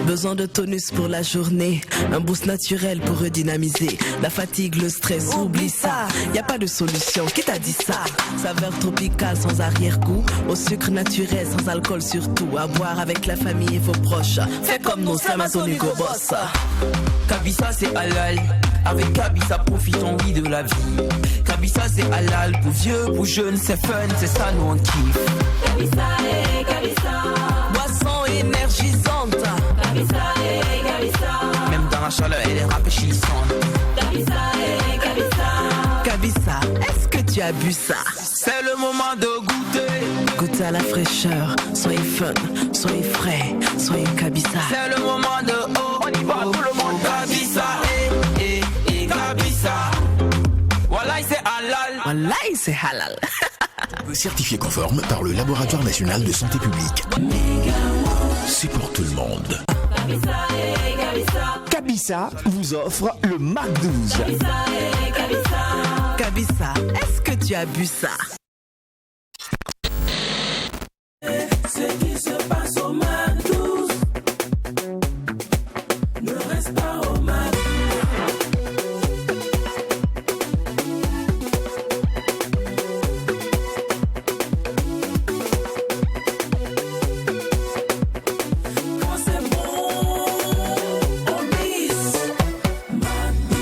Besoin de tonus pour la journée, un boost naturel pour redynamiser. La fatigue, le stress, oublie ça. Y a pas de solution, qui t'a dit ça? Saveur tropicale sans arrière-goût, au sucre naturel sans alcool surtout. À boire avec la famille et vos proches. Fais comme nous, c'est Amazon Hugo Boss. Kabisa c'est halal, avec Kabisa profitons oui de la vie. Kabisa c'est halal, pour vieux, pour jeunes, c'est fun, c'est ça nous on kiffe. Kabisa et Kabisa, boisson énergisante. Kabisa et Kabisa, même dans la chaleur elle est rafraîchissante. Kabisa et Kabisa, Kabisa, est-ce que tu as bu ça? C'est le moment de goûter. Goûtez à la fraîcheur, soyez fun, soyez frais, soyez Kabisa. C'est le moment de oh, on y va tout le monde. Kabisa et Kabisa. Wallahi c'est halal. Wallahi c'est halal. Certifié conforme par le Laboratoire National de Santé Publique. C'est pour tout le monde. Kabisa et Kabisa, Kabisa vous offre le Mac 12. Kabisa et Kabisa, Kabisa, est-ce que tu as bu ça? ce qui se passe au Mac 12 ne reste pas au Mac. Quand c'est bon, on mise Mac 12.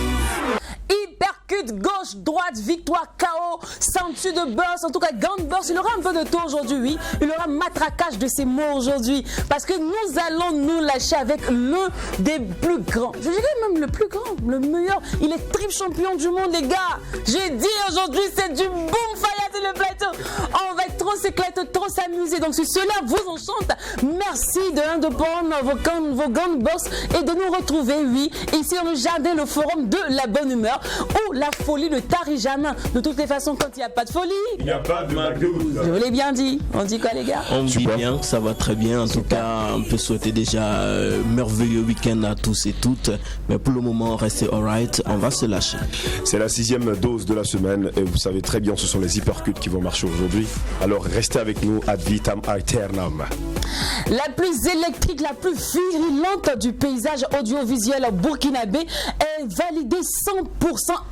Hypercute, gauche, droite, victoire, KO, ceinture de boss, en tout cas gant de boss. Il aura un peu de tour aujourd'hui, oui. Il aura matraquage de ses mots aujourd'hui. Parce que nous allons nous lâcher avec l'un des plus grands. Je dirais même le plus grand, le meilleur. Il est triple champion du monde, les gars. J'ai dit aujourd'hui, c'est du boom fire sur le plateau. On va trop s'éclater, trop s'amuser. Donc si cela vous enchante, merci de prendre vos gants de boss et de nous retrouver, oui, ici dans le jardin, le forum de la bonne humeur, où la folie ne tarit jamais. De toutes les façons, quand il n'y a pas de folie, il n'y a pas de Mac 12. Je vous l'ai bien dit. On dit quoi, les gars? On vit bien, ça va très bien. En tout cas, on peut souhaiter déjà merveilleux week-end à tous et toutes. Mais pour le moment, restez alright. On va se lâcher. C'est la 6e dose de la semaine et vous savez très bien, ce sont les hypercutes qui vont marcher aujourd'hui. Alors restez avec nous ad vitam aeternam. La plus électrique, la plus virilante du paysage audiovisuel burkinabé est validée 100%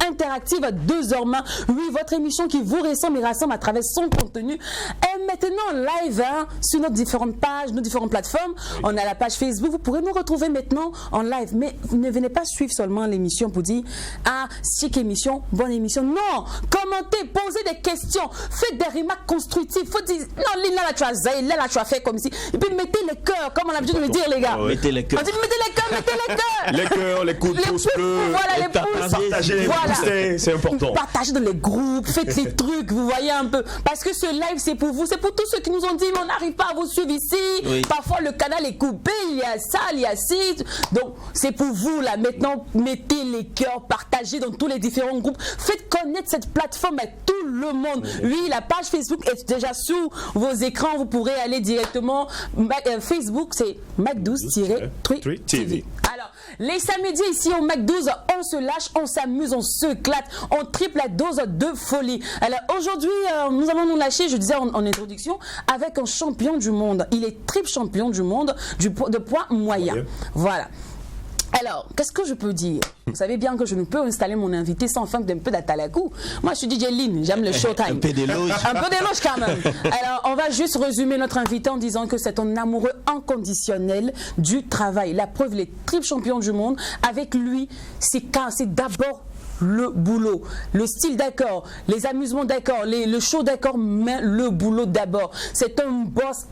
interactive à 2h20. Oui, votre émission qui vous ressemble et rassemble à travers son contenu est maintenant live sur nos différentes pages, nos différentes plateformes. Oui. On a la page Facebook, vous pourrez nous retrouver maintenant en live. Mais ne venez pas suivre seulement l'émission pour dire « Ah, chic émission, bonne émission ». Non, commentez, posez des questions, faites des remarques constructives. Faut dire « Non, là, tu as zaï, là, tu as fait comme ici ». Et puis mettez les cœurs, comme on a l'habitude de le dire, les gars. Ouais. Mettez les cœurs. On dit mettez les cœurs, mettez les cœurs. Les cœurs, les coups de pouce bleus. Voilà, les pouces. Partagez, voilà. C'est important. Partagez dans les groupes, faites ces trucs, vous voyez un peu. Parce que ce live, c'est pour vous. C'est pour tous ceux qui nous ont dit, mais on n'arrive pas à vous suivre ici. Oui. Parfois, le canal est coupé, il y a ça, il y a ci. Donc, c'est pour vous, là. Maintenant, mettez les cœurs, partagez dans tous les différents groupes. Faites connaître cette plateforme à tout le monde. Oui, la page Facebook est déjà sous vos écrans. Vous pourrez aller directement. Facebook, c'est Mac12-3TV. Alors, les samedis ici au Mac12, on se lâche, on s'amuse, on s'éclate, on triple la dose de folie. Alors aujourd'hui, nous allons nous lâcher, je disais en introduction, avec un champion du monde. Il est triple champion du monde de poids moyen. Voilà. Alors, qu'est-ce que je peux dire? Vous savez bien que je ne peux installer mon invité sans faire d'un peu d'atalakou. Moi, je suis DJ Lynn, j'aime le showtime. Un peu d'éloge. Un peu d'éloge quand même. Alors, on va juste résumer notre invité en disant que c'est un amoureux inconditionnel du travail. La preuve, il est triple champion du monde. Avec lui, c'est d'abord le boulot, le style d'accord, les amusements d'accord, le show d'accord, mais le boulot d'abord. C'est un boss,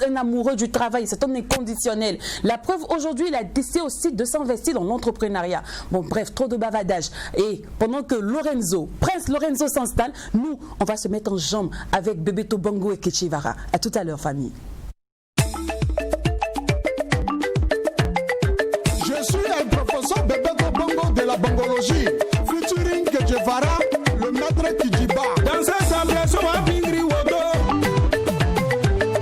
un amoureux du travail, c'est un inconditionnel. La preuve, aujourd'hui, il a décidé aussi de s'investir dans l'entrepreneuriat. Bon, bref, trop de bavardage. Et pendant que Prince Lorenzo s'installe, nous, on va se mettre en jambe avec Bebeto Bongo et Kechivara. À tout à l'heure, famille. Je suis un professeur Bebeto Bongo de la bongologie, featuring Kechivara, le maître Kijiba. Danser sans pression à Bingri Wodo.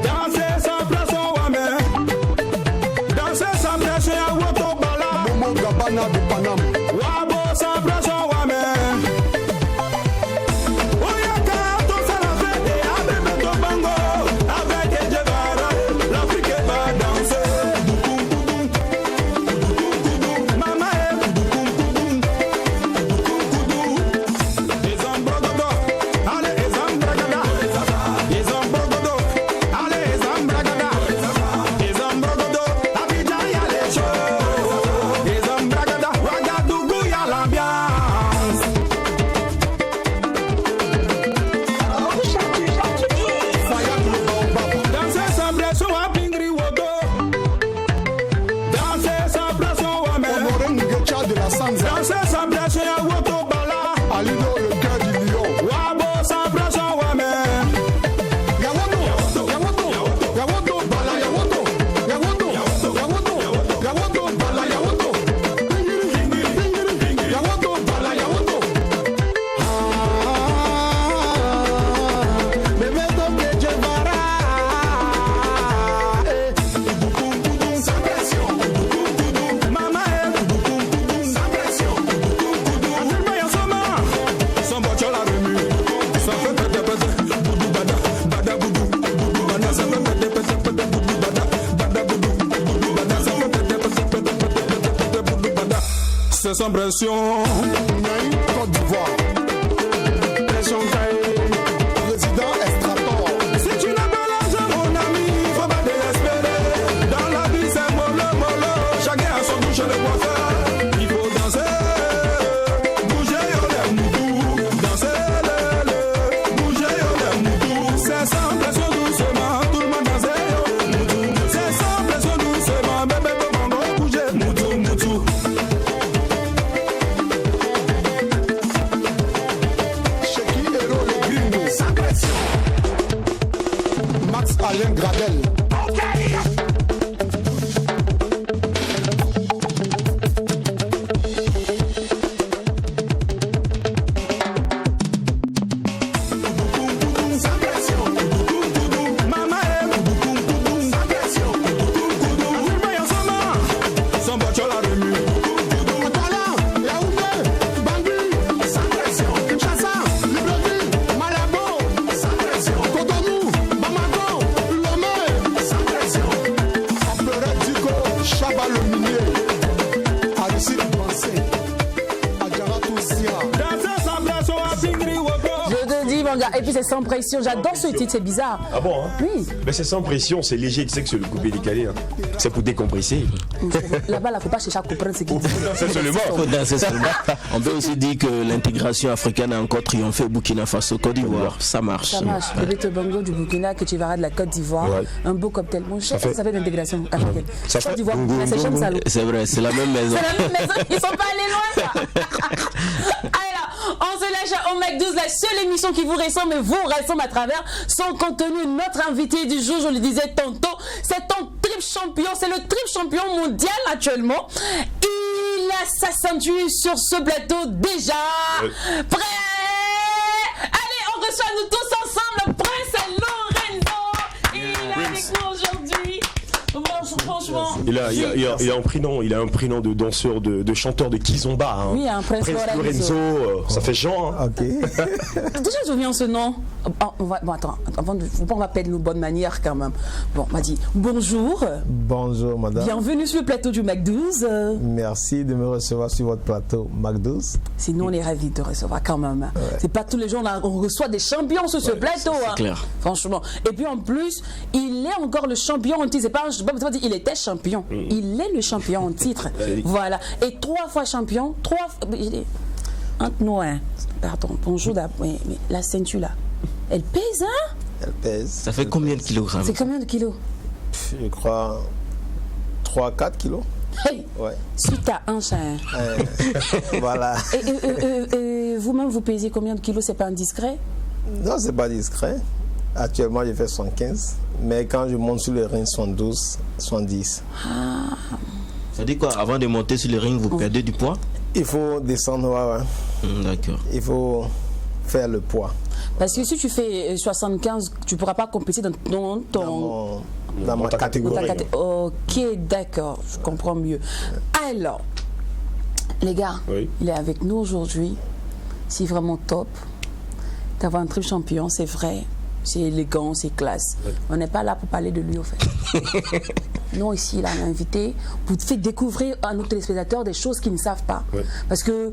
Danser sans pression à mer. Danser sans pression à Wodo Bala. Momo Gabana de Panam. Wabo sans pression à mer. Oyaka, ton salafé, et Bebeto Bongo. Avec Kechivara, l'Afrique va danser. Bonanza. Danser sans pression, y'a Woto Bala. Alido, le cœur du lion. Wabo sans pression, ouais, mais. Yawoto, Yawoto, Yawoto, Bala, Yawoto, Yawoto, Yawoto, Yawoto, Bala, Yawoto. Yawoto, Bala, Yawoto. Bebeto que Guevara. Sans pression. Mama, Sans pression. Afirme y'a Soma. Son bocho la remue. Ça fait pété pété. Boudou bada. Bada boudou. Boudou bada. Ça fait pété pété pété. Boudou bada. Bada boudou. Boudou bada. Ça fait pété pété pété pété pété. Boudou bada. C'est sans pression. Naïm, Côte d'Ivoire. Pression caille. Président Estrator. Si tu n'as pas l'argent, mon ami, faut pas désespérer. Dans la vie, c'est mollo, mollo. Chacun a son bouche de coiffeur. Il faut danser, bouger, yo, les moutous. Danser, bouger, yo, les moutous. C'est sans pression doucement, tout le monde danse, yo, moutou. C'est sans pression doucement, bébé, comment on bouger, moutou, moutou. Cheki Hero le Gringo. Sans pression. Max Alain Gradel. Sans pression. Mama, Sans pression. afirme y'a Soma. Son bocho la remue. Atala, Yaoundé, Bangui. Sans pression. Kinshasa, Libreville, Malabo. Sans pression. Cotonou, Bamako, Lomé. Sans pression. Empereur Diko, Chaba le minier. Aristide Bansé. Adjara Toussia. Danser sans pression, à Pingri Woto. Je te dis, mon gars, et puis c'est sans pression. J'adore ce titre, c'est bizarre. Ah bon, hein? Oui. Ben c'est sans pression, c'est léger, tu sais que c'est le coupé décalé. Hein. C'est pour décompresser. Là-bas, là, faut pas chercher à comprendre ce qu'il dit. C'est seulement. Faut danser seulement. On peut aussi dire que l'intégration africaine a encore triomphé au Burkina Faso, Côte d'Ivoire. Ça marche. Ça marche. Le Beto Bongo du Burkina, que tu verras de la Côte d'Ivoire. Ouais. Un beau cocktail. Mon cher, fait- ça fait l'intégration africaine. Ça Côte fait- d'Ivoire, c'est Cham Salou. C'est vrai, c'est la même maison. C'est la même maison, ils sont pas allés loin, ça. Alors, on se lâche au Mac 12, la seule émission qui vous ressemble, mais vous ressemble à travers son contenu. Notre invité du jour, je le disais tantôt, c'est ton triple champion, c'est le triple champion mondial actuellement. Il a sa ceinture sur ce plateau déjà. Prêt? Allez, on reçoit nous tous ensemble le prince Lorenzo. Il est avec nous aujourd'hui. Franchement. Il a un prénom de danseur, de chanteur de kizomba. Hein. Oui, un Prince Lorenzo. Ça fait genre. Hein. Déjà, je viens ce nom. Bon, attends, on va perdre nos bonnes manières quand même. Bon, on m'a dit bonjour. Bonjour madame. Bienvenue sur le plateau du Mac 12. Merci de me recevoir sur votre plateau Mac 12. Sinon, on est ravis de te recevoir quand même. Ouais. C'est pas tous les jours on reçoit des champions sur ce plateau. C'est clair. Franchement. Et puis en plus, il est encore le champion en titre. C'est pas dire il était champion. Il est le champion en titre. Voilà. Et 3 fois champion. 3 fois. Entre nous, hein. Pardon, bonjour. Mais la ceinture là, elle pèse, hein? Elle pèse. Ça fait combien de kilogrammes? C'est combien de kilos? Je crois 3-4 kilos. Hey! Ouais. Suite à un chien. Voilà. Et vous-même, vous pesez combien de kilos? C'est pas indiscret? Non, c'est pas discret. Actuellement, je fais 75. Mais quand je monte sur le ring, 72, 70. Ah. Ça dit quoi? Avant de monter sur le ring, vous perdez du poids? Il faut descendre, ouais. D'accord. Il faut faire le poids. Parce que si tu fais 75, tu ne pourras pas compétir dans ma catégorie. Ok, d'accord, je comprends mieux. Alors, les gars, il est avec nous aujourd'hui. C'est vraiment top d'avoir un triple champion, c'est vrai. C'est élégant, c'est classe. On n'est pas là pour parler de lui, au fait. Nous, ici, là, on a invité pour faire découvrir à nos téléspectateurs des choses qu'ils ne savent pas. Parce que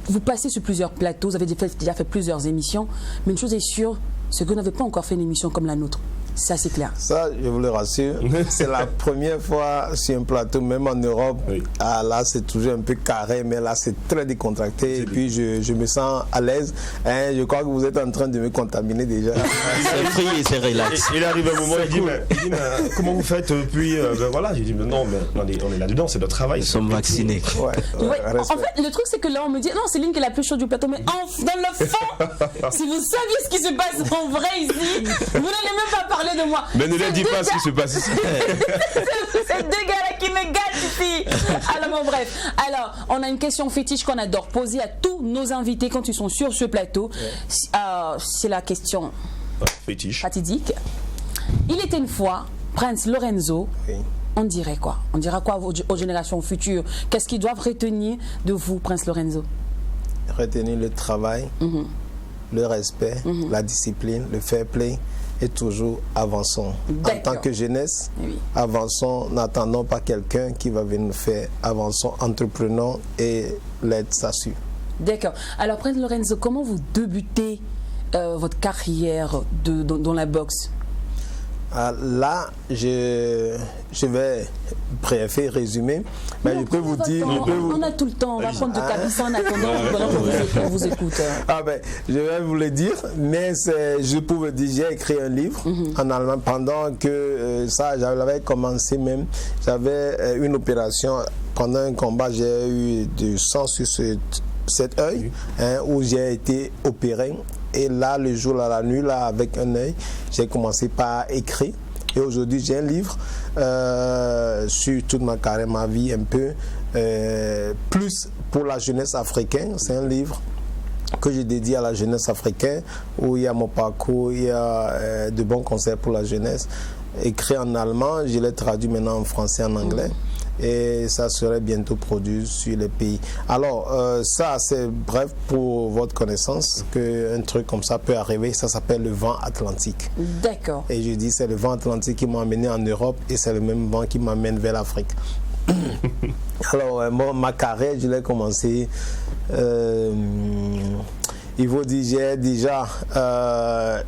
vous passez sur plusieurs plateaux, vous avez déjà fait plusieurs émissions, mais une chose est sûre, c'est que vous n'avez pas encore fait une émission comme la nôtre. Ça, c'est clair. Ça, je vous le rassure, c'est la première fois sur un plateau, même en Europe. Oui. Ah, là, c'est toujours un peu carré, mais là, c'est très décontracté. Et puis, je me sens à l'aise. Hein, je crois que vous êtes en train de me contaminer déjà. C'est free et c'est relax. Il arrive un moment, il dit, mais comment vous faites? Puis, ben voilà, je dis, mais non, mais on est là-dedans, c'est notre travail. Nous sommes vaccinés. Ouais, en fait, le truc, c'est que là, on me dit, non, Céline qui est la plus chaude du plateau, mais dans le fond, si vous saviez ce qui se passe en vrai ici, vous n'allez même pas parler de moi. Mais ne leur dis pas ce qui se passe ici. Ces deux gars-là qui me gâtent ici. Alors, bon, bref. Alors, on a une question fétiche qu'on adore poser à tous nos invités quand ils sont sur ce plateau. C'est la question Fétiche. fatidique. Il était une fois, Prince Lorenzo. Oui. On dirait quoi? On dira quoi aux générations futures? Qu'est-ce qu'ils doivent retenir de vous, Prince Lorenzo? Retenir le travail, le respect, la discipline, le fair play et toujours avançons. En tant que jeunesse, avançons, n'attendons pas quelqu'un qui va venir nous faire, avançons, entreprenons et l'aide s'assure. D'accord. Alors, Prince Lorenzo, comment vous débutez votre carrière dans la boxe? Là, je vais préférer résumer, mais je peux vous dire... On a tout le temps, on va prendre de Kabissa en attendant qu'on vous écoute. Ah ben, je vais vous le dire, mais je pouvais dire, j'ai écrit un livre en allemand pendant que ça, j'avais commencé même, j'avais une opération, pendant un combat, j'ai eu du sang sur cet œil, où j'ai été opéré. Et là, le jour, là, la nuit, là, avec un œil, j'ai commencé par écrire. Et aujourd'hui, j'ai un livre sur toute ma carrière, ma vie, un peu plus pour la jeunesse africaine. C'est un livre que je dédie à la jeunesse africaine, où il y a mon parcours, il y a de bons conseils pour la jeunesse. Écrit en allemand, je l'ai traduit maintenant en français, en anglais. Et ça serait bientôt produit sur les pays. Alors, ça, c'est bref pour votre connaissance, qu'un truc comme ça peut arriver. Ça s'appelle le vent atlantique. D'accord. Et je dis, c'est le vent atlantique qui m'a amené en Europe et c'est le même vent qui m'amène vers l'Afrique. Alors, ma carrière, je l'ai commencé... il faut dire, j'ai déjà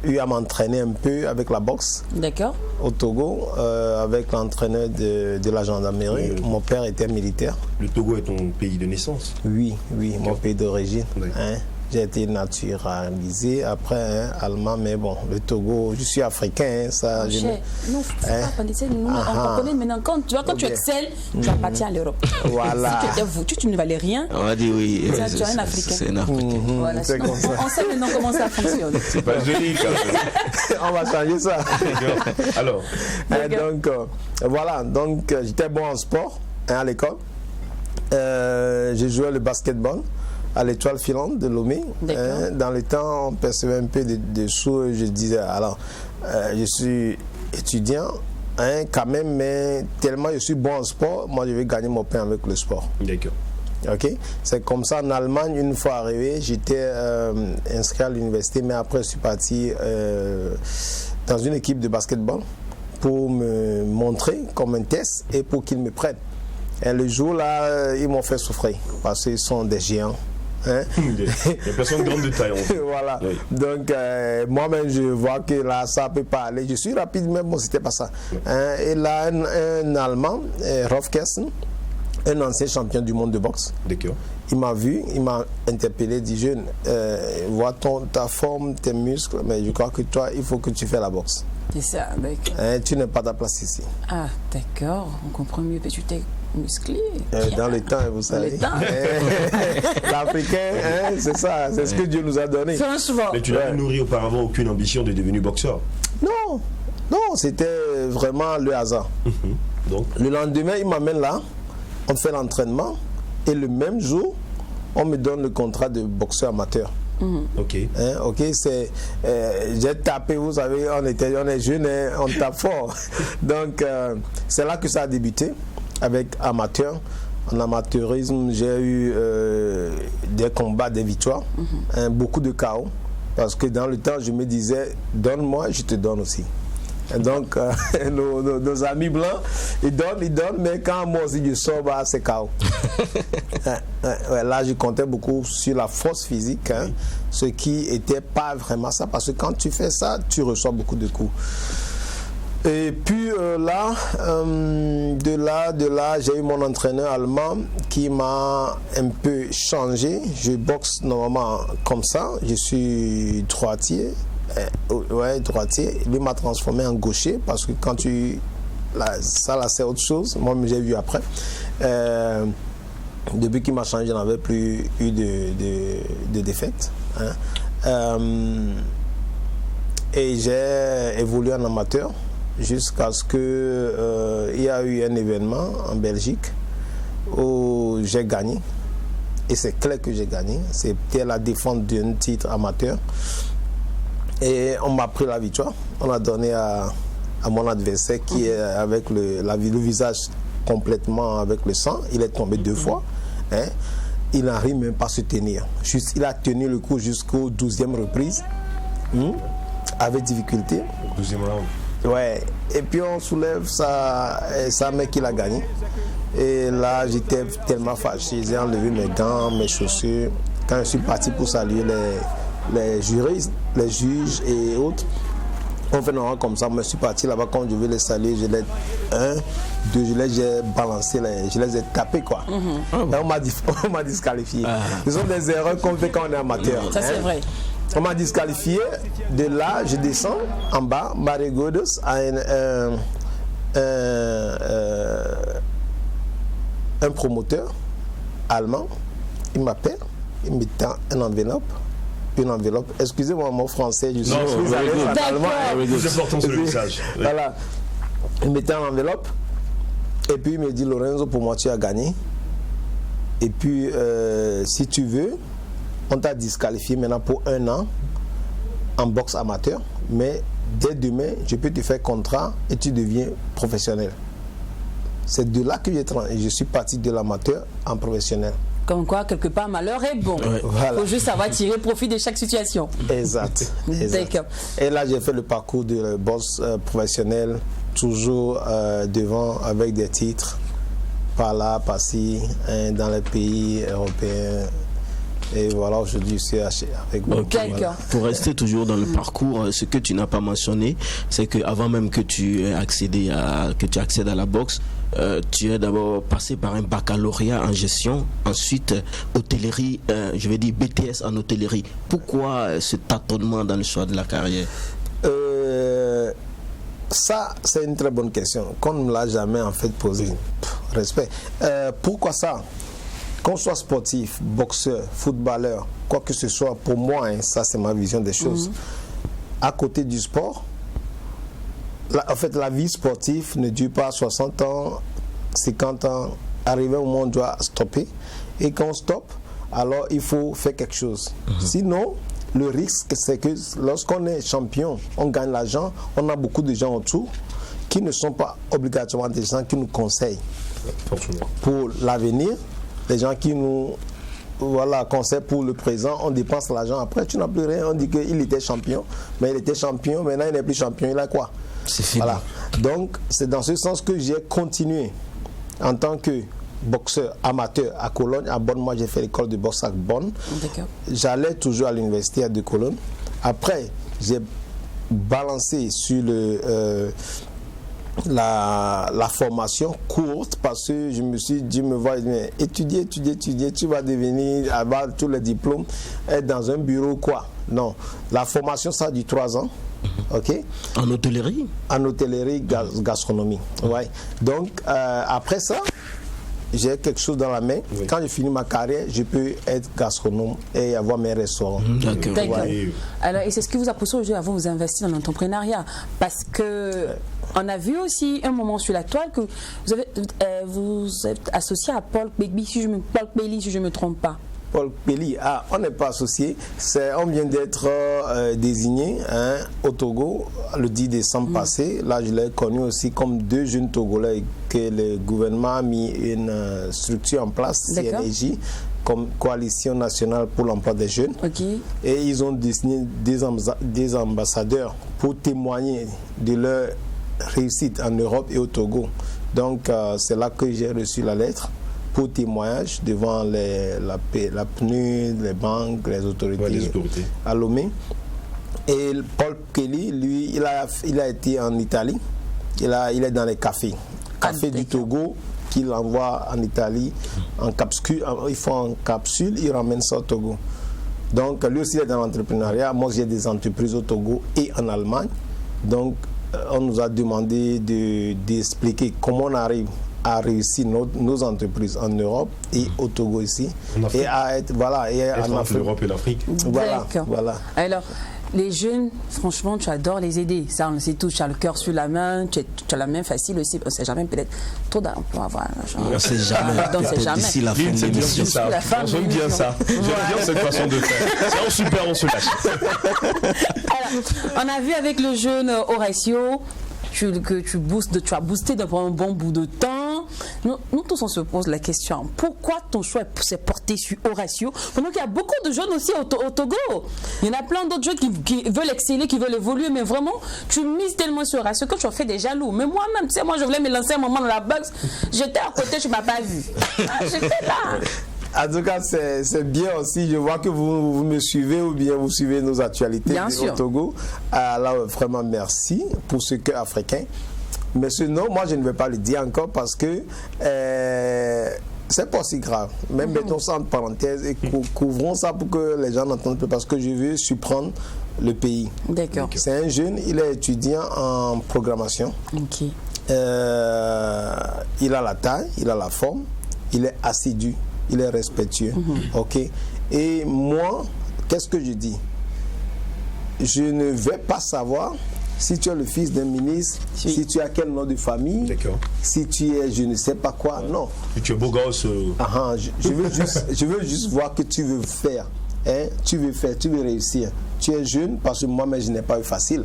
eu à m'entraîner un peu avec la boxe. D'accord. Au Togo, avec l'entraîneur de la gendarmerie. Mon père était militaire. Le Togo est ton pays de naissance? Oui, mon pays d'origine. Hein. J'ai été naturalisé, après allemand, mais bon, le Togo, je suis africain. Ça, non, on connaît maintenant. Quand tu excelles, tu appartiens à l'Europe. Voilà. Si tu ne valais rien, on va dire oui. Tu es un Africain. C'est un Africain. Voilà, c'est comme ça. On sait maintenant comment ça fonctionne. C'est pas joli quand même. On va changer ça. Alors. Donc, voilà, donc j'étais bon en sport à l'école. J'ai joué le basketball à l'étoile filante de Lomé. Dans le temps, on percevait un peu de sous. Je disais, alors, je suis étudiant, quand même, mais tellement je suis bon en sport, moi je vais gagner mon pain avec le sport. D'accord. Ok, c'est comme ça en Allemagne, une fois arrivé, j'étais inscrit à l'université, mais après je suis parti dans une équipe de basketball pour me montrer comme un test et pour qu'ils me prennent. Et le jour-là, ils m'ont fait souffrir parce qu'ils sont des géants. Hein? Des personnes de grande taille. Voilà. Oui. Donc, moi-même, je vois que là, ça ne peut pas aller. Je suis rapide, mais bon, c'était pas ça. Et là, un Allemand, Rolf Kessen, un ancien champion du monde de boxe. D'accord. Il m'a vu, il m'a interpellé, dit jeune, vois ta forme, tes muscles, mais je crois que toi, il faut que tu fasses la boxe. C'est ça, d'accord. Tu n'as pas ta place ici. Ah, d'accord, on comprend mieux que tu t'es musclé. Dans le temps, vous savez. L'Africain, c'est ça, c'est ce que Dieu nous a donné. Franchement. Mais tu n'as nourri auparavant aucune ambition de devenir boxeur? Non, c'était vraiment le hasard. Donc. Le lendemain, il m'amène là, on fait l'entraînement, et le même jour, on me donne le contrat de boxeur amateur. Ok. Ok, c'est j'ai tapé, vous savez, on est jeunes, on tape fort. Donc c'est là que ça a débuté avec amateur. En amateurisme, j'ai eu des combats, des victoires, beaucoup de chaos. Parce que dans le temps, je me disais, donne-moi, je te donne aussi. Et donc, nos amis blancs, ils donnent, mais quand moi aussi je sors, bah, c'est chaos. Là, je comptais beaucoup sur la force physique, ce qui n'était pas vraiment ça, parce que quand tu fais ça, tu reçois beaucoup de coups. Et puis là, de là, j'ai eu mon entraîneur allemand qui m'a un peu changé. Je boxe normalement comme ça. Je suis droitier. Droitier. Lui m'a transformé en gaucher parce que quand ça c'est autre chose. Moi, j'ai vu après. Depuis qu'il m'a changé, je n'avais plus eu de défaite. Hein. Et j'ai évolué en amateur jusqu'à ce qu'il y a eu un événement en Belgique où j'ai gagné. Et c'est clair que j'ai gagné. C'était la défense d'un titre amateur. Et on m'a pris la victoire. On a donné à mon adversaire qui est avec le visage complètement avec le sang. Il est tombé 2 fois. Hein. Il n'arrive même pas à se tenir. Il a tenu le coup jusqu'au 12e reprise. Avec difficulté. 12e round. Ouais. Et puis on soulève sa mec qui l'a gagné. Et là, j'étais tellement fâché. J'ai enlevé mes gants, mes chaussures. Quand je suis parti pour saluer les juristes, les juges et autres, on fait normalement comme ça. Moi, je suis parti là-bas, quand je vais les saluer, je les j'ai balancé, je les ai tapés quoi. Et on m'a disqualifié. Ce sont des erreurs qu'on fait quand on est amateur. Ça, c'est vrai. On m'a disqualifié. De là, je descends en bas. Mario Godes a un promoteur allemand. Il m'appelle. Il me tend une enveloppe. Excusez-moi mon français, je suis allemand. Plus important sur le message. Voilà. Il me tend l'enveloppe. Et puis il me dit, Lorenzo, pour moi tu as gagné. Et puis si tu veux, on t'a disqualifié maintenant pour 1 an en boxe amateur, mais dès demain, je peux te faire contrat et tu deviens professionnel. C'est de là que je suis parti de l'amateur en professionnel. Comme quoi, quelque part, malheur est bon. Il faut juste savoir tirer profit de chaque situation. Exact. D'accord. Et là, j'ai fait le parcours de boxe professionnel, toujours devant avec des titres, par là, par-ci, dans les pays européens. Et voilà, aujourd'hui, je suis avec vous. Okay. Voilà. Pour rester toujours dans le parcours, ce que tu n'as pas mentionné, c'est qu'avant même que tu accèdes à la boxe, tu es d'abord passé par un baccalauréat en gestion, ensuite hôtellerie, je vais dire BTS en hôtellerie. Pourquoi ce tâtonnement dans le choix de la carrière? Ça, c'est une très bonne question, qu'on ne me l'a jamais en fait posé. Respect. Pourquoi ça? Qu'on soit sportif, boxeur, footballeur, quoi que ce soit, pour moi, ça c'est ma vision des choses. À côté du sport, en fait, la vie sportive ne dure pas 60 ans, 50 ans. Arrivé au moment où on doit stopper. Et quand on stoppe, alors il faut faire quelque chose. Sinon, le risque, c'est que lorsqu'on est champion, on gagne l'argent, on a beaucoup de gens autour qui ne sont pas obligatoirement des gens qui nous conseillent pour l'avenir. Les gens qui nous conseillent pour le présent, on dépense l'argent. Après, tu n'as plus rien. On dit qu'il était champion, mais il était champion. Maintenant, il n'est plus champion. Il a quoi? C'est fini. Voilà. Donc, c'est dans ce sens que j'ai continué en tant que boxeur amateur à Cologne. À Bonn, moi, j'ai fait l'école de boxe à Bonn. J'allais toujours à l'université de Cologne. Après, j'ai balancé sur la formation courte parce que je me suis dit, étudier, tu vas devenir, avoir tous les diplômes, être dans un bureau, quoi. Non, la formation, ça dure 3 ans. Ok. En hôtellerie? En hôtellerie, gastronomie. Ouais. Donc, après ça, j'ai quelque chose dans la main. Quand je finis ma carrière, je peux être gastronome et avoir mes restaurants. D'accord. Alors, et c'est ce qui vous a poussé aujourd'hui à vous investir dans l'entrepreneuriat. Parce que on a vu aussi un moment sur la toile que vous êtes associé à Paul Bailly, si je ne me trompe pas. Paul Bailly, on n'est pas associé. On vient d'être désigné au Togo le 10 décembre passé. Là, je l'ai connu aussi comme 2 jeunes Togolais que le gouvernement a mis une structure en place, CNJ, comme Coalition nationale pour l'emploi des jeunes. Et ils ont désigné des ambassadeurs pour témoigner de leur réussite en Europe et au Togo. Donc, c'est là que j'ai reçu la lettre pour témoignage devant la PNUD, les banques, les autorités à Lomé. Et Paul Kelly, lui, il a été en Italie il est dans les cafés. Café du Togo qu'il envoie en Italie en capsule. Il faut en capsule, il ramène ça au Togo. Donc lui aussi il est dans l'entrepreneuriat. Moi j'ai des entreprises au Togo et en Allemagne. Donc on nous a demandé d'expliquer comment on arrive à réussir nos entreprises en Europe et au Togo ici. Et à être en Afrique. L'Europe et l'Afrique. Voilà. Alors, les jeunes, franchement, tu adores les aider. Ça, on le sait tous. Tu as le cœur sur la main, tu as la main facile aussi. On ne sait jamais, peut-être trop d'emplois avoir. On ne sait jamais. D'ici la fin de l'émission. J'aime bien ça. J'aime bien cette façon de faire. C'est super, on se lâche. Alors, on a vu avec le jeune Horacio que tu as boosté pendant un bon bout de temps. Nous tous, on se pose la question, pourquoi ton choix s'est porté sur Horacio pendant qu'il y a beaucoup de jeunes aussi au Togo. Il y en a plein d'autres jeunes qui veulent exceller, qui veulent évoluer, mais vraiment, tu mises tellement sur Horacio que tu as fait des jaloux. Mais moi-même, tu sais, moi je voulais me lancer un moment dans la boxe, j'étais à côté, tu ne m'as pas vu. J'étais là. En tout cas, c'est bien aussi. Je vois que vous me suivez ou bien vous suivez nos actualités au Togo. Alors, vraiment, merci pour ce cœur africain. Mais sinon, moi, je ne vais pas le dire encore parce que c'est pas si grave. Même mettons ça en parenthèse et couvrons ça pour que les gens n'entendent pas parce que je veux surprendre le pays. D'accord. C'est un jeune, il est étudiant en programmation. Ok. Il a la taille, il a la forme, il est assidu. Il est respectueux. Ok. Et moi, qu'est-ce que je dis? Je ne vais pas savoir si tu es le fils d'un ministre, si tu as quel nom de famille, si tu es je ne sais pas quoi. Non. Si tu es beau gosse. Je veux juste voir que tu veux faire. Hein? Tu veux faire, tu veux réussir. Tu es jeune parce que moi-même je n'ai pas eu facile.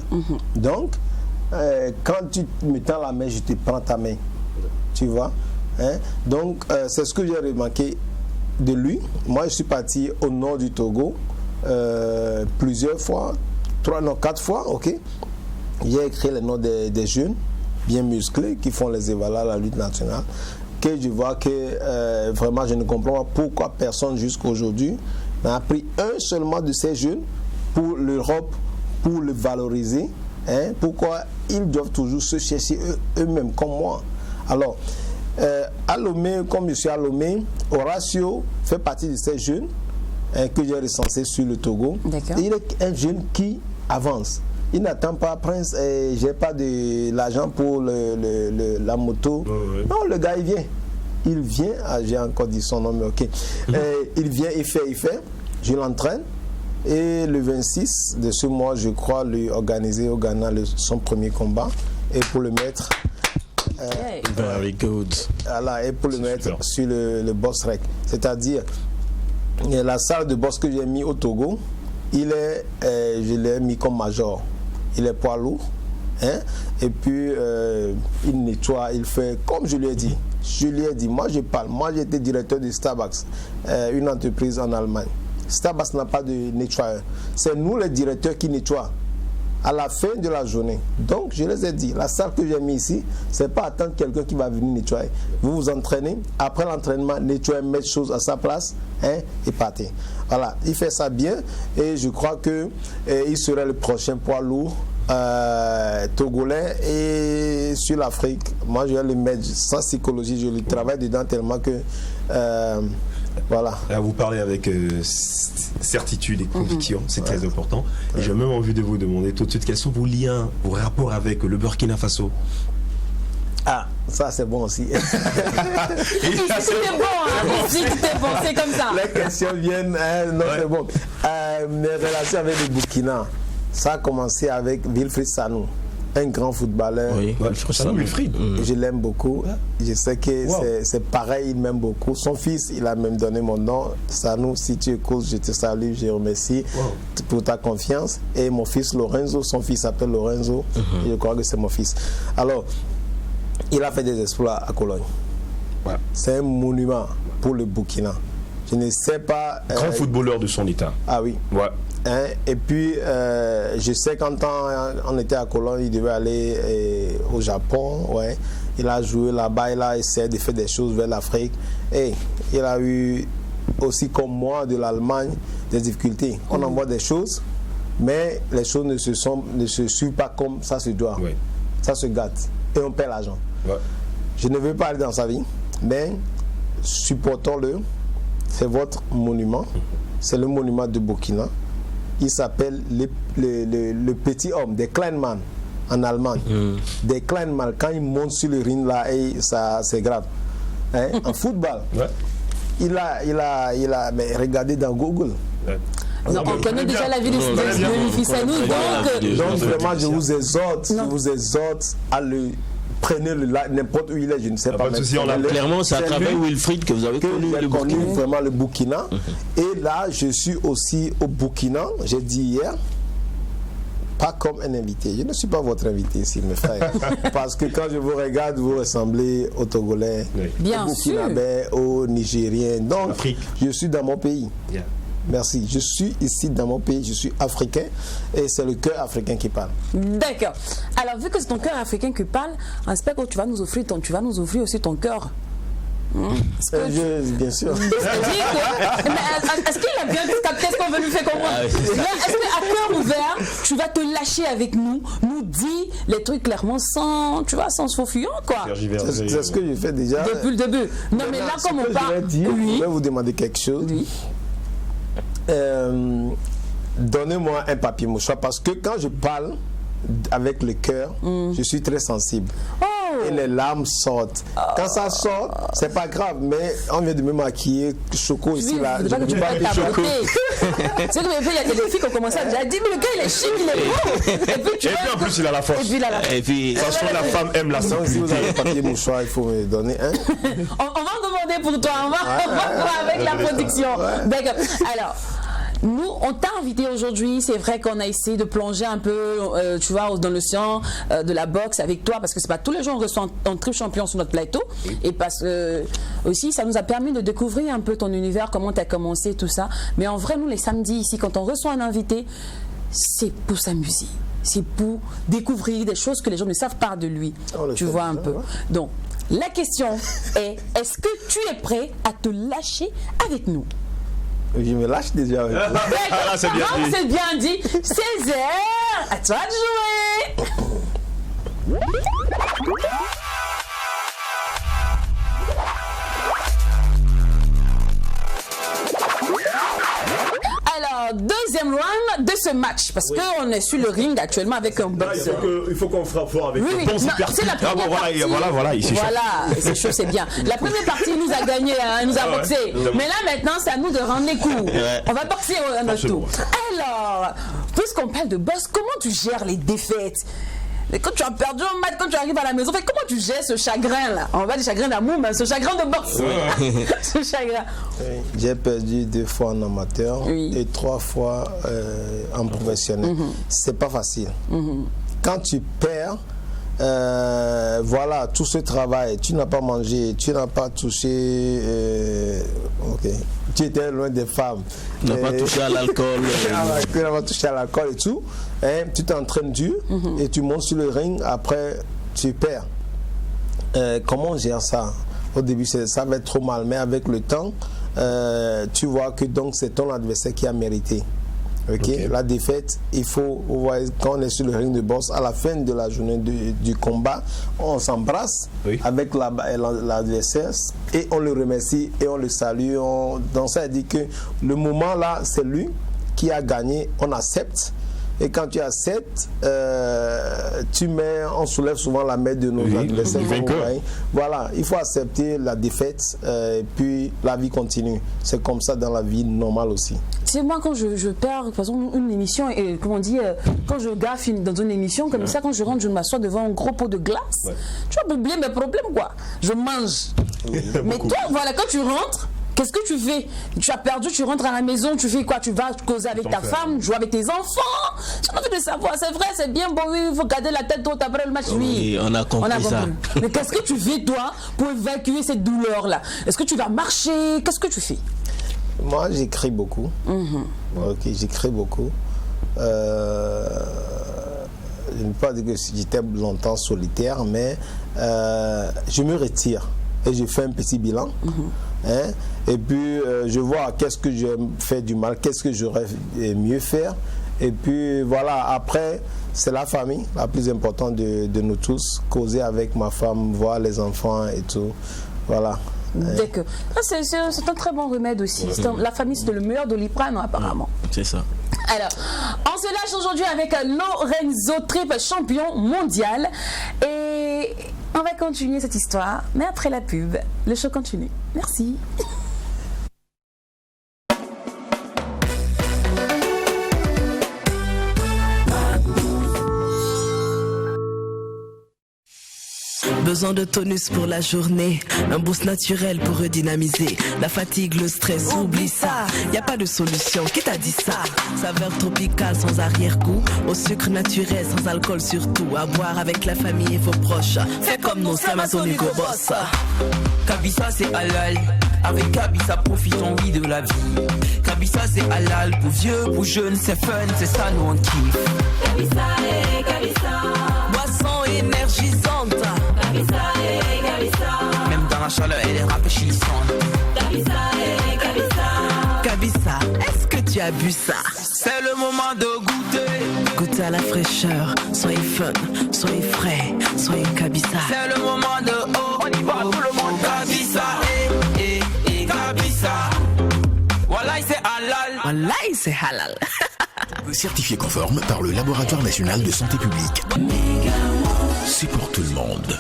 Donc, quand tu me tends la main, je te prends ta main. Tu vois? Hein? Donc, c'est ce que j'ai remarqué de lui. Moi, je suis parti au nord du Togo plusieurs fois, 4 fois, ok. J'ai écrit les noms des jeunes bien musclés qui font les évaluations à la lutte nationale. Que je vois que vraiment, je ne comprends pas pourquoi personne jusqu'à aujourd'hui n'a pris un seulement de ces jeunes pour l'Europe, pour le valoriser. Hein? Pourquoi ils doivent toujours se chercher eux-mêmes comme moi. Alors, à Lomé, comme je suis à Lomé, Horacio fait partie de ces jeunes que j'ai recensés sur le Togo. Il est un jeune qui avance. Il n'attend pas Prince, j'ai pas de l'argent pour la moto. Non, le gars il vient. Il vient, j'ai encore dit son nom, mais ok. Il vient, il fait. Je l'entraîne. Et le 26 de ce mois, je crois, lui organiser au Ghana son premier combat. Et pour le mettre. Very good. Voilà, et pour le mettre sur le boss rec. C'est-à-dire, la salle de boxe que j'ai mis au Togo, je l'ai mis comme major. Il est poids lourd. Hein? Et puis, il nettoie, il fait comme je lui ai dit. Je lui ai dit, moi je parle. Moi j'étais directeur de Starbucks, une entreprise en Allemagne. Starbucks n'a pas de nettoyeur. C'est nous les directeurs qui nettoient à la fin de la journée. Donc, je les ai dit, la salle que j'ai mis ici, c'est pas attendre quelqu'un qui va venir nettoyer. Vous vous entraînez, après l'entraînement, nettoyez, mettez choses à sa place, hein, et partez. Voilà, il fait ça bien et je crois que il serait le prochain poids lourd togolais et sur l'Afrique. Moi, je vais le mettre sans psychologie, je lui travaille dedans tellement que voilà. Là, vous parlez avec certitude et conviction, c'est très important. Et j'ai même envie de vous demander tout de suite quels sont vos liens, vos rapports avec le Burkina Faso. Ah, ça c'est bon aussi. C'était bon, c'est comme ça. Les questions viennent, non c'est bon. Mes relations avec le Burkina, ça a commencé avec Wilfried Sanou, un grand footballeur. Oui, Wilfried. Je l'aime beaucoup. Je sais que c'est pareil, il m'aime beaucoup. Son fils, il a même donné mon nom. Sanou, si tu écoutes, je te salue, je remercie pour ta confiance. Et mon fils Lorenzo, son fils s'appelle Lorenzo. Je crois que c'est mon fils. Alors, il a fait des exploits à Cologne. C'est un monument pour le Burkina. Je ne sais pas. Grand footballeur de son état. Ah oui. Hein? Et puis, je sais quand on était à Cologne, il devait aller au Japon. Ouais. Il a joué là-bas, il a essayé de faire des choses vers l'Afrique. Et il a eu aussi, comme moi, de l'Allemagne, des difficultés. On envoie des choses, mais les choses ne se suivent pas comme ça se doit. Ça se gâte. et on perd l'argent. Ouais. Je ne veux pas aller dans sa vie, mais supportons-le. C'est votre monument. C'est le monument de Burkina. Il s'appelle le petit homme, des Kleinmann en Allemagne. Des Kleinmann, quand il monte sur le ring là, et ça c'est grave. Hein? En football, il a mais regardez dans Google. Ouais. Non, on connaît déjà la vie de Fisanou, donc vraiment je vous exhorte à le prenez le n'importe où il est, je ne sais pas. Clairement, c'est à travers Wilfried que vous avez connu le Burkina. Vraiment le Burkina. Et là, je suis aussi au Burkina, j'ai dit hier, pas comme un invité. Je ne suis pas votre invité ici, mes frères. Parce que quand je vous regarde, vous ressemblez aux Togolais, aux Burkinabés, aux Nigériens. Donc, Afrique. Je suis dans mon pays. Yeah. Merci. Je suis ici dans mon pays, je suis africain et c'est le cœur africain qui parle. D'accord. Alors, vu que c'est ton cœur africain qui parle, j'espère que tu vas nous offrir aussi ton cœur. Bien sûr. Est-ce qu'il a bien capté ce qu'on veut lui faire comprendre? Est-ce qu'à cœur ouvert, tu vas te lâcher avec nous dire les trucs clairement sans se faux fuyant, quoi? C'est ce que je fais déjà. Depuis le début. Non, mais là, comme on parle. Je vais vous demander quelque chose. Oui. Donnez-moi un papier mouchoir parce que quand je parle avec le cœur, je suis très sensible. Et les larmes sortent. Quand ça sort, c'est pas grave, mais on vient de me maquiller, Choco ici là. Je ne pas de Choco. C'est comme il y a des filles qui ont commencé à dire, mais le gars il est chic, il est beau. Et puis en plus il a la force. Et puis attention, la femme aime la santé. Si vous avez un papier mouchoir, il faut me donner un. On va demander pour toi, on va voir avec la production. D'accord. Alors. Nous, on t'a invité aujourd'hui, c'est vrai qu'on a essayé de plonger un peu, tu vois, dans l'océan de la boxe avec toi, parce que c'est pas tous les jours qu'on reçoit un triple champion sur notre plateau, et parce que aussi ça nous a permis de découvrir un peu ton univers, comment tu as commencé, tout ça. Mais en vrai, nous, les samedis ici, quand on reçoit un invité, c'est pour s'amuser. C'est pour découvrir des choses que les gens ne savent pas de lui. Tu vois un peu. Donc, la question est, est-ce que tu es prêt à te lâcher avec nous? Je me lâche déjà. C'est bien dit. 16h, à toi de jouer. Alors, deuxième round de ce match, parce qu'on est sur le ring actuellement avec un boxeur. Il faut qu'on frappe fort avec le bon c'est la première partie. Voilà, il s'est chaud. Voilà, c'est chaud, c'est bien. La première partie, il nous a gagné, il nous a boxé. Mais là, maintenant, c'est à nous de rendre les coups. On va boxer à notre tour. Alors, puisqu'on parle de boxe, comment tu gères les défaites? Et quand tu as perdu un match, quand tu arrives à la maison, comment tu gères ce chagrin-là? On va dire chagrin d'amour, mais ce chagrin de boxe. Ce chagrin. J'ai perdu 2 fois en amateur et 3 fois en professionnel. C'est pas facile. Quand tu perds, voilà, tout ce travail, tu n'as pas mangé, tu n'as pas touché, tu étais loin des femmes. Tu n'as pas touché à l'alcool. Tu n'as pas touché à l'alcool et tout. Tu t'entraînes dur et tu montes sur le ring, après tu perds. Comment on gère ça? Au début, ça va être trop mal, mais avec le temps, tu vois que donc c'est ton adversaire qui a mérité. Okay. La défaite, il faut, quand on est sur le ring de boxe, à la fin de la journée du combat, on s'embrasse avec l'adversaire et on le remercie et on le salue. Donc ça dit que le moment là, c'est lui qui a gagné, on accepte. Et quand tu acceptes, on soulève souvent la main de nos adversaires. Voilà, il faut accepter la défaite et puis la vie continue. C'est comme ça dans la vie normale aussi. C'est moi quand je perds, par exemple, une émission, et comment on dit, quand je gaffe dans une émission, comme ça, quand je rentre, je m'assois devant un gros pot de glace. Tu vas oublier mes problèmes, quoi. Je mange. Mais toi, voilà, quand tu rentres, qu'est-ce que tu fais? Tu as perdu, tu rentres à la maison, tu fais quoi? Tu vas causer avec ta femme, jouer avec tes enfants. J'ai envie de savoir, c'est vrai, c'est bien, bon, oui, il faut garder la tête haute après le match. Oui, on a compris ça. Mais qu'est-ce que tu fais, toi, pour évacuer cette douleur-là? Est-ce que tu vas marcher? Qu'est-ce que tu fais? Moi, j'écris beaucoup. J'écris beaucoup. Je ne peux pas dire que j'étais longtemps solitaire, mais je me retire et je fais un petit bilan. Et puis je vois qu'est-ce que je fais du mal, qu'est-ce que j'aurais mieux faire. Et puis voilà, après, c'est la famille la plus importante de nous tous. Causer avec ma femme, voir les enfants et tout. Voilà. C'est un très bon remède aussi. La famille, c'est le meilleur Doliprane, apparemment. C'est ça. Alors, on se lâche aujourd'hui avec Lorenzo Triple, champion mondial. Et on va continuer cette histoire. Mais après la pub, le show continue. Merci. Besoin de tonus pour la journée, un boost naturel pour redynamiser. La fatigue, le stress, oublie ça. Y a pas de solution, qui t'a dit ça? Saveur tropicale sans arrière-goût, au sucre naturel sans alcool surtout. À boire avec la famille et vos proches. Fais comme nous, c'est Amazonique au boss. Kabisa c'est halal, avec Kabisa profitons oui de la vie. Kabisa c'est halal, pour vieux, pour jeunes, c'est fun, c'est ça nous on kiffe. Kabisa et Kabisa, boisson énergisante. Kabisa et Kabisa, même dans la chaleur elle est rafraîchissante. Kabisa et Kabisa, Kabisa, est-ce que tu as bu ça? C'est le moment de goûter. Goûtez à la fraîcheur, soyez fun, soyez frais, soyez Kabisa. C'est le moment de on y va tout le monde. Kabisa et Kabisa. Wallahi c'est halal. Wallahi c'est halal. Certifié conforme par le Laboratoire national de santé publique. C'est pour tout le monde.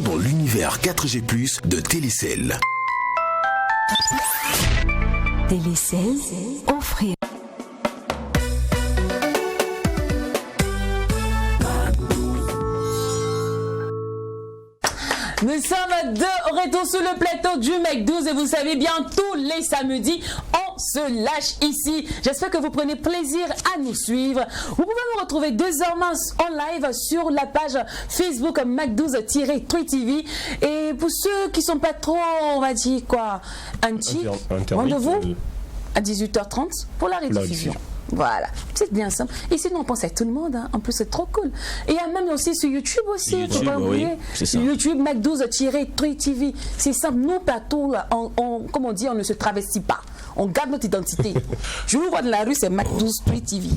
Dans l'univers 4G+ de Télécel. Télécel, offrir. Nous sommes de retour sur le plateau du Mec 12 et vous savez bien, tous les samedis, on se lâche ici. J'espère que vous prenez plaisir à nous suivre. Vous pouvez nous retrouver désormais en live sur la page Facebook Mac12-3 TV. Et pour ceux qui sont pas trop, on va dire quoi, rendez-vous à 18h30 pour la rediffusion. Voilà, c'est bien simple. Ici, nous, on pense à tout le monde. Hein. En plus, c'est trop cool. Et il y a même aussi sur YouTube aussi. YouTube, pas oublier. Oui, YouTube, Mac12-3 TV. C'est simple. Nous, partout, comme on dit, on ne se travestit pas. On garde notre identité. Je vous vois dans la rue, c'est Mac12-3 TV.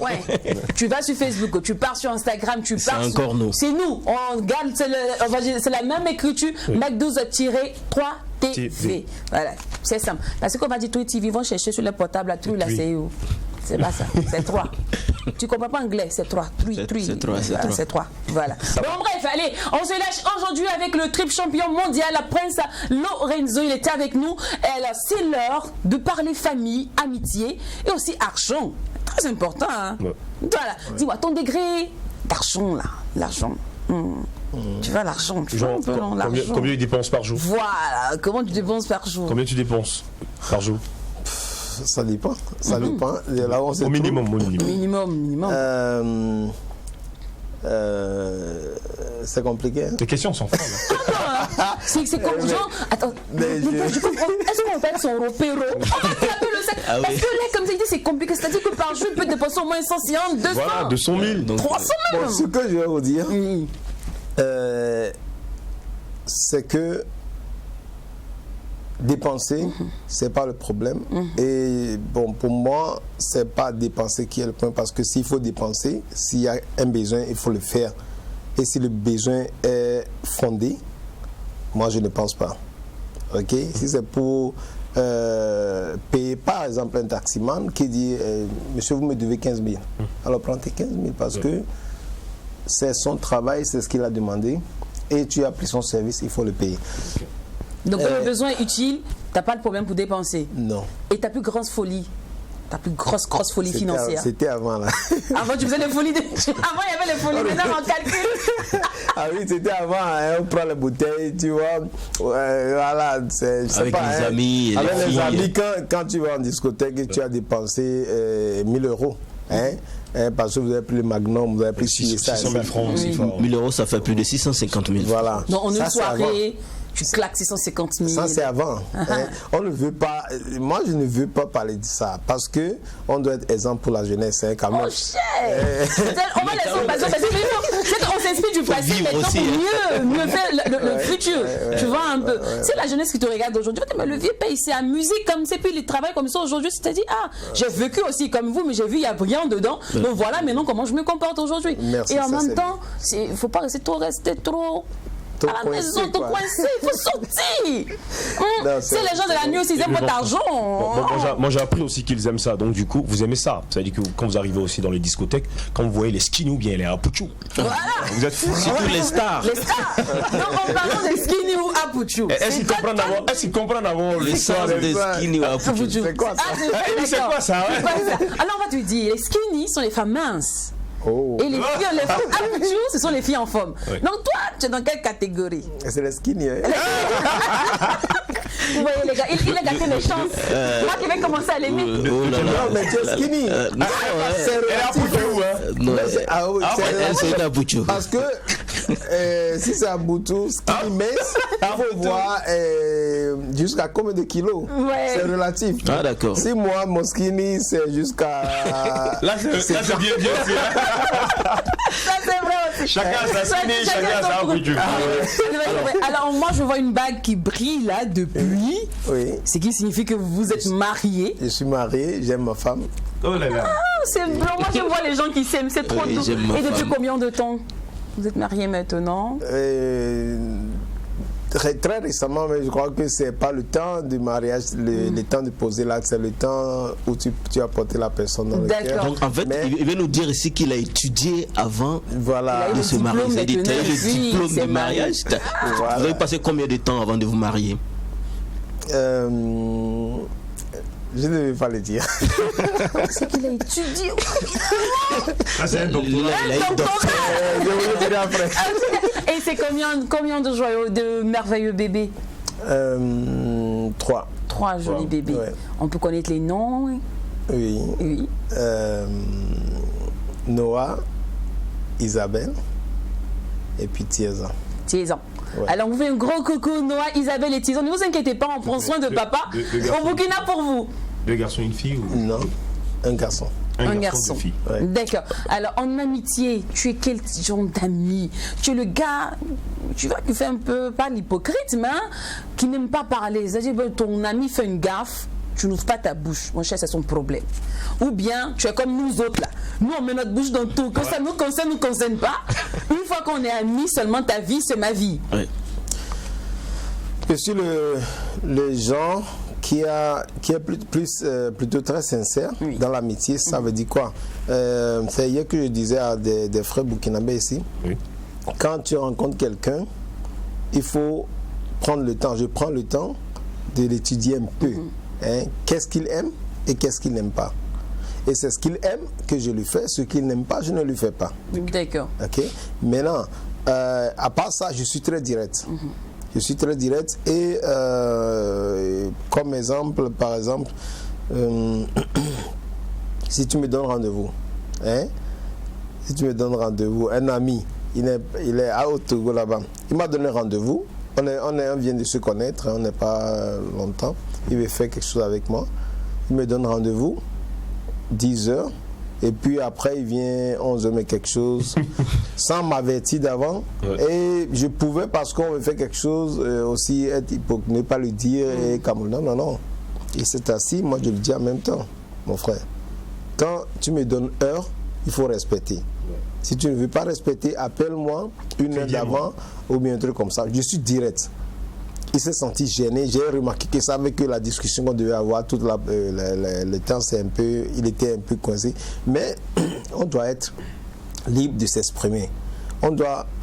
Ouais. Tu vas sur Facebook, tu pars sur Instagram, tu pars. C'est encore nous. C'est nous. On garde, c'est la même écriture. Oui. Mac12-3 TV. Voilà, c'est simple. Parce qu'on va dire 3 TV, ils vont chercher sur le portable, tout là, c'est où? C'est pas ça, c'est 3. Tu comprends pas anglais, c'est 3. C'est 3. Voilà. Bon, bref, allez, on se lâche aujourd'hui avec le triple champion mondial, la Prince Lorenzo. Il était avec nous. Alors, c'est l'heure de parler famille, amitié et aussi argent. Très important, hein? Ouais. Voilà. Ouais. Dis-moi, ton degré d'argent, là, l'argent. Tu vois, l'argent, tu vois un peu l'argent. Combien tu dépenses par jour? Voilà, comment tu dépenses par jour? Combien tu dépenses par jour? Ça dépend, ça dépend. Là, au minimum. C'est compliqué. Les questions sont folles. C'est comme genre. Attends, je comprends. Est-ce qu'on appelle son repéro? Parce que là, comme tu dis, c'est compliqué. C'est-à-dire que par jour, il peut dépenser au moins 150, 200. Voilà, 200 000. 300 000. Bon, ce que je vais vous dire, c'est que dépenser, c'est pas le problème. Et bon, pour moi, c'est pas dépenser qui est le point, parce que s'il faut dépenser, s'il y a un besoin, il faut le faire. Et si le besoin est fondé, moi je ne pense pas. Ok, si c'est pour payer par exemple un taximan qui dit monsieur, vous me devez 15 000. Alors prends tes 15 000 parce que c'est son travail, c'est ce qu'il a demandé et tu as pris son service, il faut le payer. Donc le besoin est utile, tu n'as pas de problème pour dépenser. Non. Et ta plus grosse folie, ta plus grosse folie financière? C'était avant là. Avant tu faisais les folies Avant il y avait les folies, maintenant on calcule. Ah oui, c'était avant, hein, on prend les bouteilles, tu vois, voilà, avec les amis. Avec les amis, quand tu vas en discothèque, tu as dépensé 1 000 euros, hein, parce que vous avez pris le Magnum, vous avez pris 600 000 francs aussi. 1 000 euros, ça fait plus de 650 000. Voilà. Donc en une soirée, tu claques 650 000. Ça c'est avant. Hein. On ne veut pas. Moi je ne veux pas parler de ça parce que on doit être exemple pour la jeunesse, hein, quand même. Oh cher. On va laisser passer parce que on s'inspire du passé maintenant pour mieux faire le futur. Tu vois un peu. C'est la jeunesse qui te regarde aujourd'hui. Mais le vieux pays c'est la musique comme c'est, puis il travaille comme ça aujourd'hui. Tu te dis j'ai vécu aussi comme vous, mais j'ai vu il y a rien dedans. Donc voilà maintenant comment je me comporte aujourd'hui. Et en même temps, il faut pas rester trop à la maison, t'es coincé, il faut sortir. C'est les gens de la nuit aussi, ils aiment votre argent. Moi j'ai appris aussi qu'ils aiment ça, donc du coup vous aimez ça. C'est-à-dire que quand vous arrivez aussi dans les discothèques, quand vous voyez les skinny ou bien les apuchou, vous êtes fous. Surtout les stars. Les stars. Donc en parlant des skinny ou apuchou. Est-ce qu'ils comprennent d'abord les sens des skinny ou apuchou? C'est quoi ça? C'est quoi ça? Alors on va te dire, les skinny sont les femmes minces. Oh. Et les filles, les femmes apuchou, ce sont les filles en forme. Donc toi, tu es dans quelle catégorie? C'est les skinny. Hein? Vous voyez les gars, il a gâté les chances. Moi qui vais commencer à l'aimer. Non, mais tu es skinny. C'est relatif. C'est parce que si c'est un boutou, skinny mince, il faut voir jusqu'à combien de kilos. C'est relatif. Ah d'accord. Si moi, mon skinny, c'est jusqu'à... Là, c'est bien aussi. Ça c'est vrai aussi. Chacun sa skinny, chacun sa apuchou. Alors moi je vois une bague qui brille là depuis. Oui. Ce qui signifie que vous êtes marié. Je suis marié, j'aime ma femme. Oh là là. C'est blanc. Moi je vois les gens qui s'aiment, c'est trop doux. Et depuis combien de temps vous êtes marié maintenant? Très récemment, mais je crois que c'est pas le temps du mariage, le temps de poser l'acte, c'est le temps où tu as porté la personne dans le cœur. Donc en fait, il veut nous dire ici qu'il a étudié avant de se marier. Il a le diplôme de mariage. Vous avez passé combien de temps avant de vous marier? Je ne vais pas le dire. C'est qu'il a étudié. C'est un doctorat. Je vais le dire après. Et c'est combien de joyeux, de merveilleux bébés? 3. 3 jolis bébés. Ouais. On peut connaître les noms? Oui. Noah, Isabelle et puis Tiezan. Ouais. Alors on vous fait un gros coucou Noah, Isabelle et Tizon. Ne vous inquiétez pas, on prend soin de papa. Au Burkina pour vous. 2 garçons et une fille ou... Non, un garçon. Un garçon. Ouais. D'accord. Alors en amitié, tu es quel genre d'ami? Tu es le gars, tu vois, qui fait un peu, pas l'hypocrite, mais qui n'aime pas parler. C'est-à-dire que ton ami fait une gaffe, tu n'ouvres pas ta bouche. Mon cher, c'est son problème. Ou bien, tu es comme nous autres là. Nous, on met notre bouche dans tout. Que ça nous concerne pas. Une fois qu'on est amis, seulement ta vie, c'est ma vie. Ouais. Je suis le genre qui est plutôt très sincère dans l'amitié. Ça veut dire quoi? C'est hier que je disais à des frères burkinabés ici. Oui. Quand tu rencontres quelqu'un, il faut prendre le temps. Je prends le temps de l'étudier un peu. Hein? Qu'est-ce qu'il aime et qu'est-ce qu'il n'aime pas. Et c'est ce qu'il aime que je lui fais. Ce qu'il n'aime pas, je ne lui fais pas. D'accord. Ok. Maintenant, à part ça, je suis très direct. Je suis très direct et comme exemple, par exemple, si tu me donnes rendez-vous, hein, si tu me donnes rendez-vous, un ami, il est à Otogo là-bas, il m'a donné rendez-vous, on vient de se connaître, on n'est pas longtemps, il veut faire quelque chose avec moi, il me donne rendez-vous, 10h, et puis après il vient 11h mais quelque chose, sans m'avertir d'avant, et je pouvais, parce qu'on me fait quelque chose, aussi être hypocrite, ne pas le dire, et comme non, il s'est assis, moi je le dis en même temps, mon frère, quand tu me donnes heure, il faut respecter. Si tu ne veux pas respecter, appelle-moi une heure d'avant ou bien un truc comme ça. Je suis direct. il s'est senti gêné. J'ai remarqué que ça avec la discussion qu'on devait avoir, tout le temps, il était un peu coincé. Mais on doit être libre de s'exprimer.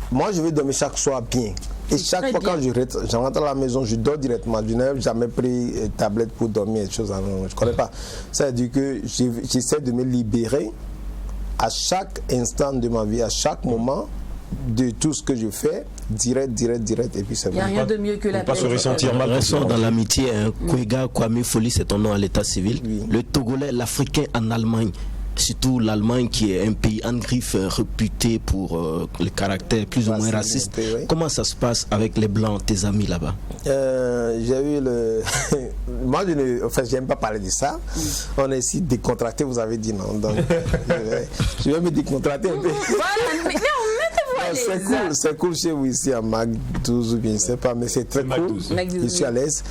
Moi, je vais dormir chaque soir bien. Et chaque fois quand je rentre à la maison, je dors directement. Je n'ai jamais pris tablette pour dormir, des choses. Je ne connais pas. Ça veut dire que j'essaie de me libérer à chaque instant de ma vie, à chaque moment, de tout ce que je fais, direct, et puis c'est bon. Il n'y a rien de mieux que la paix. Pas se ressentir mal. Restons dans l'amitié. Kwega Kwame Foli, c'est ton nom à l'état civil. Oui. Le Togolais, l'Africain en Allemagne. Surtout l'Allemagne qui est un pays en griffe réputé pour le caractère plus ou moins raciste. Oui. Comment ça se passe avec les Blancs, tes amis là-bas? J'ai eu le... Moi, je n'aime pas parler de ça. On est ici décontracté, vous avez dit non. Donc, je vais me décontracter un peu. C'est cool chez vous ici à Mac 12 ou bien je ne sais pas, mais c'est très cool. Je suis à l'aise.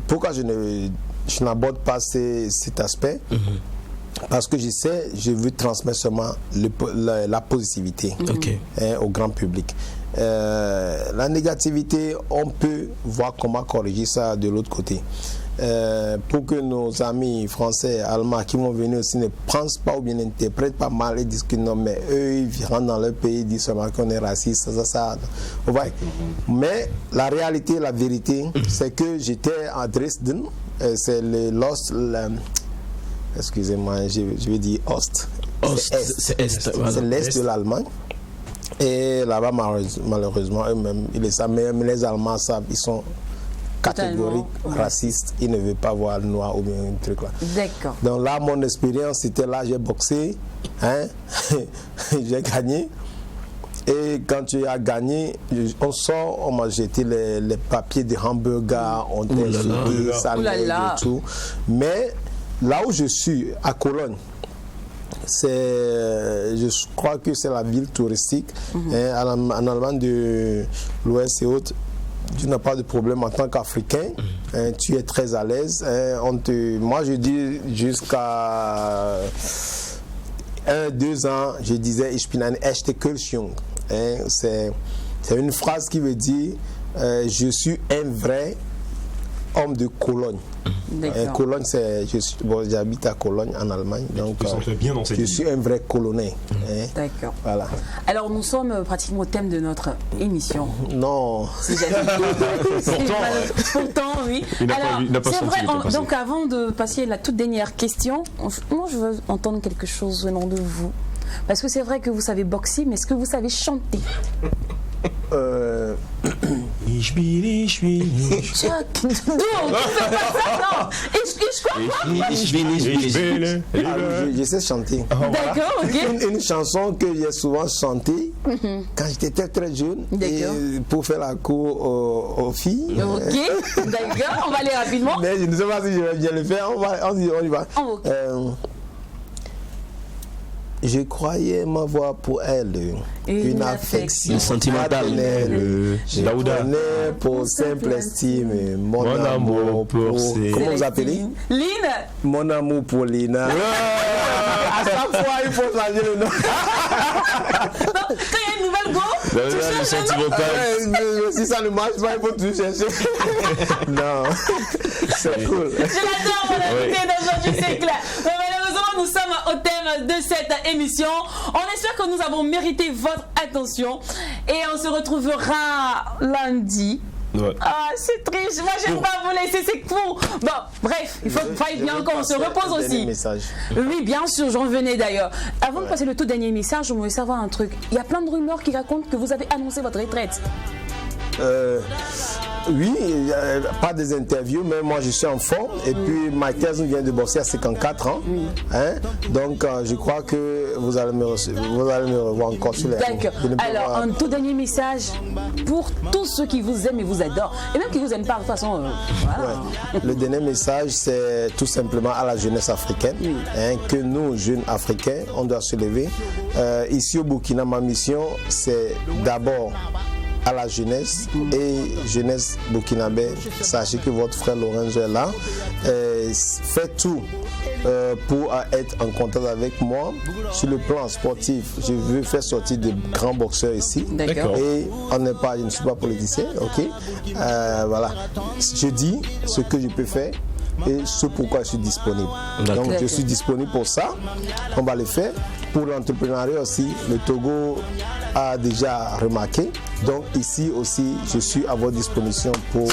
Pourquoi je n'aborde pas cet aspect? Parce que je veux transmettre seulement la positivité au grand public. La négativité, on peut voir comment corriger ça de l'autre côté. Pour que nos amis français, allemands qui vont venir aussi ne pensent pas ou bien n'interprètent pas mal et disent que non, mais eux, ils rentrent dans leur pays, ils disent seulement qu'on est raciste, ça. Mais la réalité, la vérité, c'est que j'étais à Dresden, c'est excusez-moi, je vais dire Ost. C'est l'Est de l'Allemagne. Et là-bas, malheureusement, eux-mêmes, ils le savent, mais les Allemands savent, ils sont catégoriques, racistes, ils ne veulent pas voir le noir ou bien un truc là. D'accord. Donc là, mon expérience, c'était là, j'ai boxé, j'ai gagné. Et quand tu as gagné, on sort, on m'a jeté les papiers de hamburger, on t'a jeté, ça et tout. Mais là où je suis, à Cologne, je crois que c'est la ville touristique. En Allemagne de l'Ouest et autres, tu n'as pas de problème en tant qu'Africain. Tu es très à l'aise. Moi, je dis jusqu'à 1-2 ans, je disais Ich bin ein echte Kölschjung. C'est une phrase qui veut dire je suis un vrai homme de Cologne. Cologne, j'habite à Cologne en Allemagne, donc je suis un vrai Colonnais. D'accord. Voilà. Alors nous sommes pratiquement au thème de notre émission. Non. Pourtant, oui. Alors c'est vrai. Donc avant de passer à la toute dernière question, moi je veux entendre quelque chose venant de vous, parce que c'est vrai que vous savez boxer, mais est-ce que vous savez chanter? Ich bin. Je sais chanter. D'accord, ok. Une chanson que j'ai souvent chantée quand j'étais très très jeune, et pour faire la cour aux filles. Ok, d'accord, on va aller rapidement. Mais je ne sais pas si je vais bien le faire, on y va. Je croyais m'avoir pour elle une affection sentimentale. Je prenais pour simple estime mon amour pour... Comment vous appelez? Lina. Mon amour pour Lina. À chaque fois, il faut changer le nom. Quand il y a une nouvelle go, si ça ne marche pas, il faut tout chercher. Non, c'est cool. Je l'adore, mon invité d'aujourd'hui, c'est clair. Mais malheureusement, nous sommes au thème de cette émission. On espère que nous avons mérité votre attention et on se retrouvera lundi. Ouais. Ah, c'est triste. Moi, j'aime pas vous laisser, c'est fou. Bon, bref, il faut bien qu'on se repose aussi. Oui, bien sûr, j'en venais d'ailleurs. Avant de passer le tout dernier message, je voulais savoir un truc. Il y a plein de rumeurs qui racontent que vous avez annoncé votre retraite. Oui, pas des interviews, mais moi je suis en forme. Et puis Mike Tyson vient de boxer à 54 ans. Donc je crois que vous allez me revoir encore sur les... D'accord. Alors, un tout dernier message pour tous ceux qui vous aiment et vous adorent. Et même qui ne vous aiment pas, de toute façon. Voilà. Ouais. Le dernier message, c'est tout simplement à la jeunesse africaine. Que nous, jeunes Africains, on doit se lever. Ici au Burkina, ma mission, c'est d'abord à la jeunesse et jeunesse burkinabé. Sachez que votre frère Lorenzo est là. fait tout pour être en contact avec moi. Sur le plan sportif, je veux faire sortir des grands boxeurs ici. D'accord. Et je ne suis pas politicien, ok. Voilà. Je dis ce que je peux faire et ce pourquoi je suis disponible. Donc je suis disponible pour ça. On va le faire. Pour l'entrepreneuriat aussi, le Togo a déjà remarqué. Donc ici aussi, je suis à votre disposition pour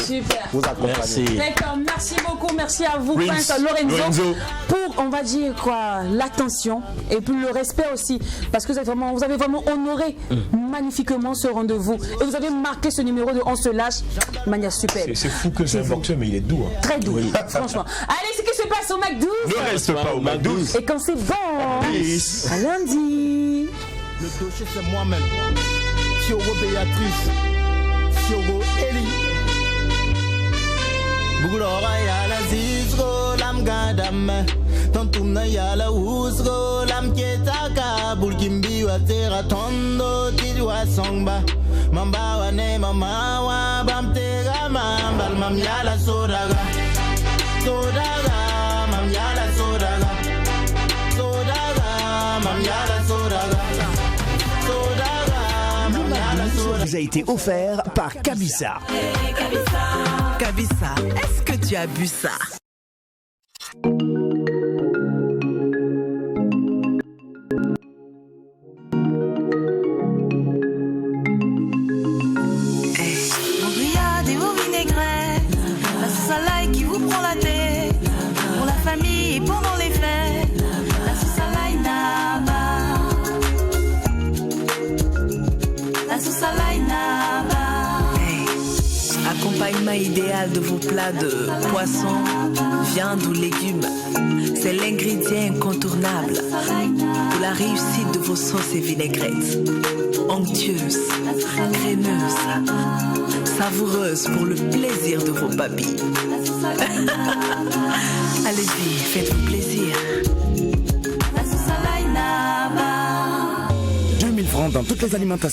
vous accompagner. Merci. D'accord, merci beaucoup, merci à vous, Prince Lorenzo, pour, on va dire quoi, l'attention et puis le respect aussi, parce que vous avez vraiment honoré magnifiquement ce rendez-vous et vous avez marqué ce numéro de On se lâche de manière superbe. C'est fou que c'est un boxeur, mais il est doux. Hein. Très doux, franchement. Allez, ce qui se passe au Mac 12. Ne reste pas au Mac 12. Et quand c'est bon, à lundi. Le dossier c'est moi-même. Thiogo Béatrice, Thiogo Eli. Bugulora ya la zizgo lam gadam. Tontumna ya la uzgo lam ketaka. Bulgimbi wa tera tondo tidwa songba. Mamba wa ne mama wa bam tega mambal mam ya la sodaga. Sodaga mam ya la sodaga. Sodaga mam ya la sodaga. Vous a été offert par Kabissa. Kabissa, est-ce que tu as bu ça? Vos grillades et vos vinaigrettes, la sauce à l'ail qui vous prend la tête, pour la famille et pendant les fêtes, la sauce à l'ail Naba, la sauce à l'ail Naba. Accompagnement idéal de vos plats de poisson, viande ou légumes. C'est l'ingrédient incontournable pour la réussite de vos sauces et vinaigrettes. Onctueuses, crémeuses, savoureuses pour le plaisir de vos papilles. Allez-y, faites-vous plaisir. 2000 francs dans toutes les alimentations.